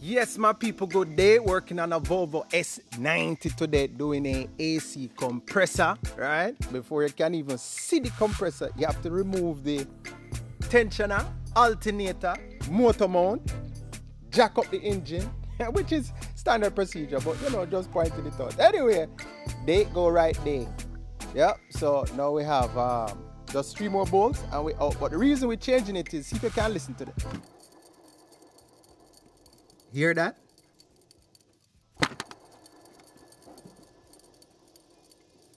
Yes, my people, good day. Working on a Volvo S90 today, doing a AC compressor, right? Before you can even see the compressor, you have to remove the tensioner, alternator, motor mount, jack up the engine, which is standard procedure, but you know, just pointing it out. Anyway, they go right there. Yeah, so now we have just 3 more bolts and we out. But the reason we're changing it is, see if you can listen to that. Hear that?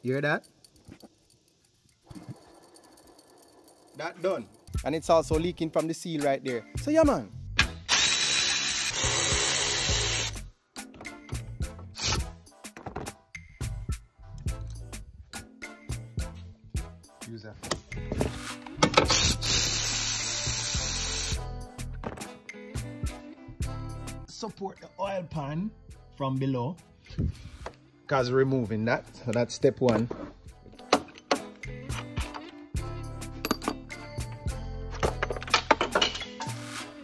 Hear that? That done. And it's also leaking from the seal right there. So yeah, man. Use that. Support the oil pan from below because we're removing that. So that's step 1.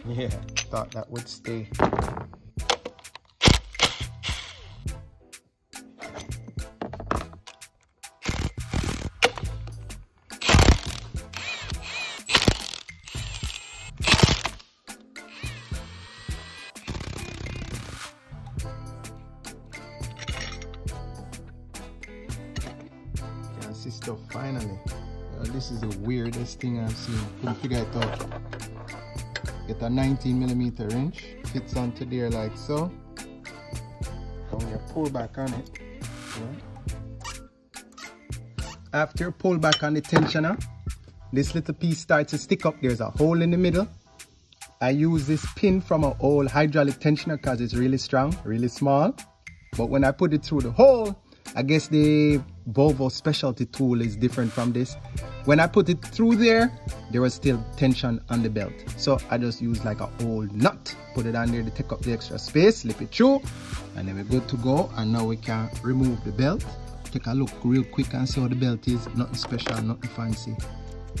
Yeah, thought that would stay. Can see stuff finally. This is the weirdest thing I've seen. Couldn't figure it out. Get a 19mm wrench, fits onto there like so. And when you pull back on it, after you pull back on the tensioner, this little piece starts to stick up. There's a hole in the middle. I use this pin from an old hydraulic tensioner because it's really strong, really small. But when I put it through the hole, I guess the Volvo specialty tool is different from this. When I put it through there, there was still tension on the belt. So I just used like an old nut, put it on there to take up the extra space, slip it through, and then we're good to go. And now we can remove the belt. Take a look real quick and see how the belt is. Nothing special, nothing fancy.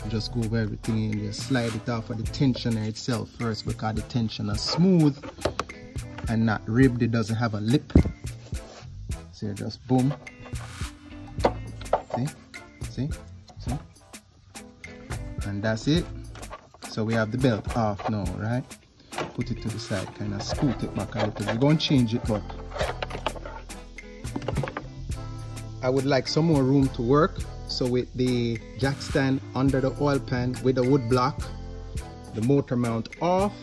Just go over everything in there, slide it off of the tensioner itself first because the tensioner is smooth and not ribbed. It doesn't have a lip. So just boom. See? And that's it. So we have the belt off now, right? Put it to the side, kind of scoot it back a little. We're going to change it, but I would like some more room to work. So with the jack stand under the oil pan with the wood block, the motor mount off,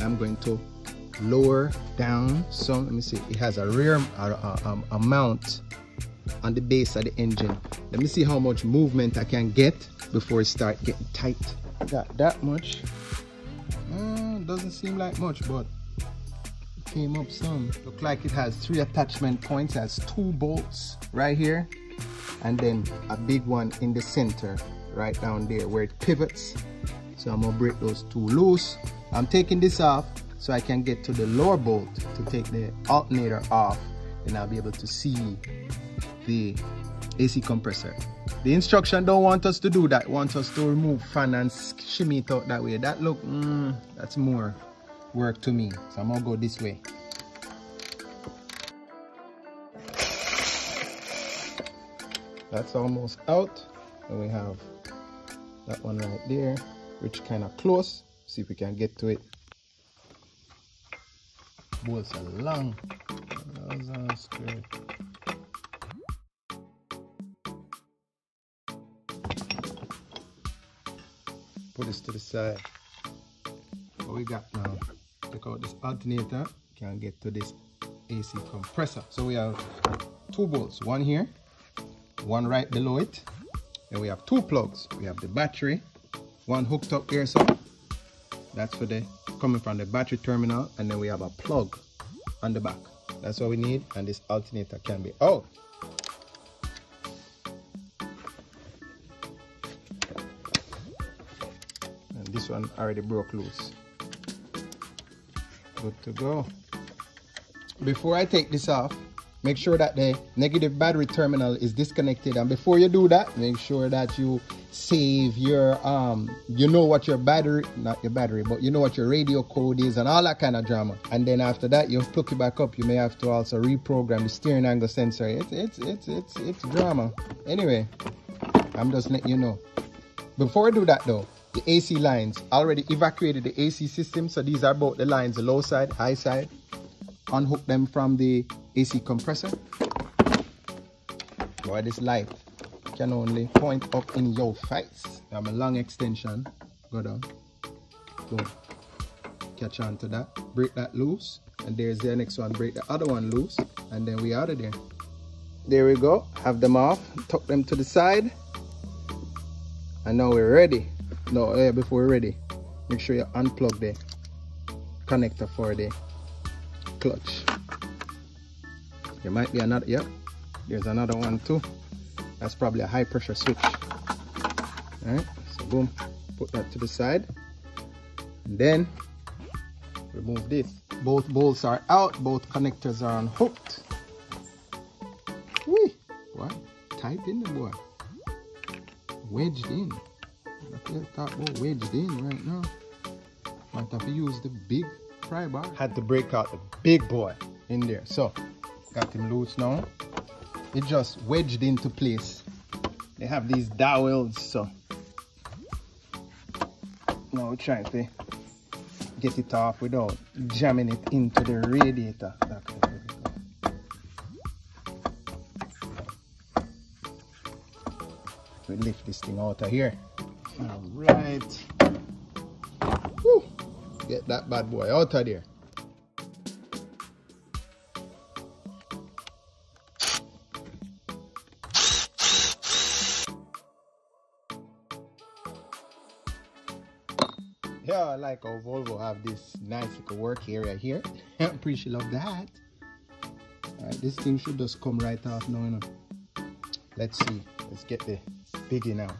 I'm going to lower down some. Let me see, it has a rear a mount on the base of the engine. Let me see how much movement I can get before it start getting tight. I got that much. Doesn't seem like much, but it came up some. Look like it has 3 attachment points. It has 2 bolts right here and then a big one in the center right down there where it pivots. So I'm gonna break those 2 loose. I'm taking this off so I can get to the lower bolt to take the alternator off, and I'll be able to see the AC compressor. The instruction don't want us to do that. It wants us to remove fan and shimmy it out that way. That look, that's more work to me. So I'm gonna go this way. That's almost out. And we have that one right there, which kind of close. See if we can get to it. Bolts are long. Those are straight. Put this to the side. What we got now? Take out this alternator. Can get to this AC compressor. So we have 2 bolts. One here, one right below it. And we have 2 plugs. We have the battery, one hooked up here. So that's for the coming from the battery terminal, and then we have a plug on the back. That's what we need, and this alternator can be out. And this one already broke loose. Good to go. Before I take this off, make sure that the negative battery terminal is disconnected, and before you do that, make sure that you save your you know what your battery, not your battery, but you know what your radio code is and all that kind of drama. And then after that you plug it back up. You may have to also reprogram the steering angle sensor. It's drama. Anyway, I'm just letting you know. Before I do that though, the AC lines, already evacuated the AC system, so these are both the lines, the low side, high side. Unhook them from the AC compressor. Boy, this light can only point up in your face. I have a long extension. Go down. Boom. Catch on to that. Break that loose. And there's the next one. Break the other one loose. And then we out of there. There we go. Have them off. Tuck them to the side. And now we're ready. No, before we're ready, make sure you unplug the connector for the clutch. There might be another, yeah, there's another one too. That's probably a high pressure switch. Alright, so boom, put that to the side. And then remove this. Both bolts are out, both connectors are unhooked. Whee! What? Tight in the boy. Wedged in. Let's talk about wedged in right now. Might have to use the big pry bar. Had to break out the big boy in there. So, got him loose now. It just wedged into place. They have these dowels, so now we're trying to get it off without jamming it into the radiator. We lift this thing out of here. Alright. Woo. Get that bad boy out of there. Yeah, I like how Volvo have this nice little work area here. I'm pretty sure love that. Alright, this thing should just come right off now, you know. Let's see. Let's get the biggie now.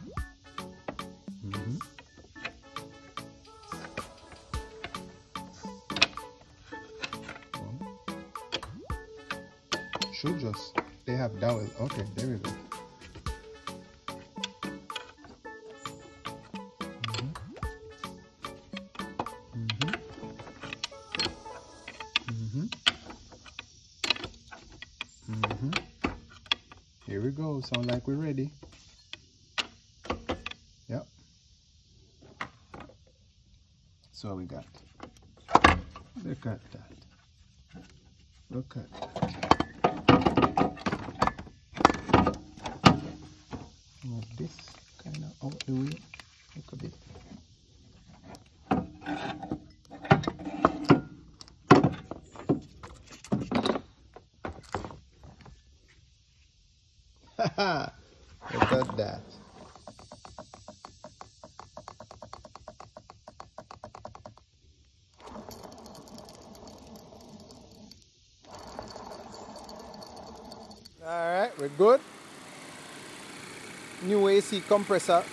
Should just, they have dowel. Okay, there we go. Here we go. Sound like we're ready. Yep. So we got. Look at that. Look at that. Move this kind of out the way. Look a bit. Haha! Look at that. Alright, we're good. New AC compressor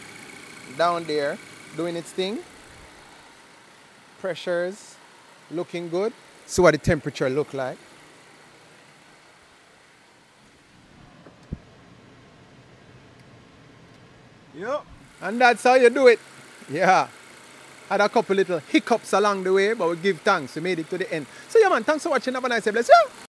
down there doing its thing. Pressures looking good. See what the temperature look like. Yep. And that's how you do it. Yeah. Had a couple little hiccups along the way, but we give thanks. We made it to the end. So yeah man, thanks for watching. Have a nice day. Bless you.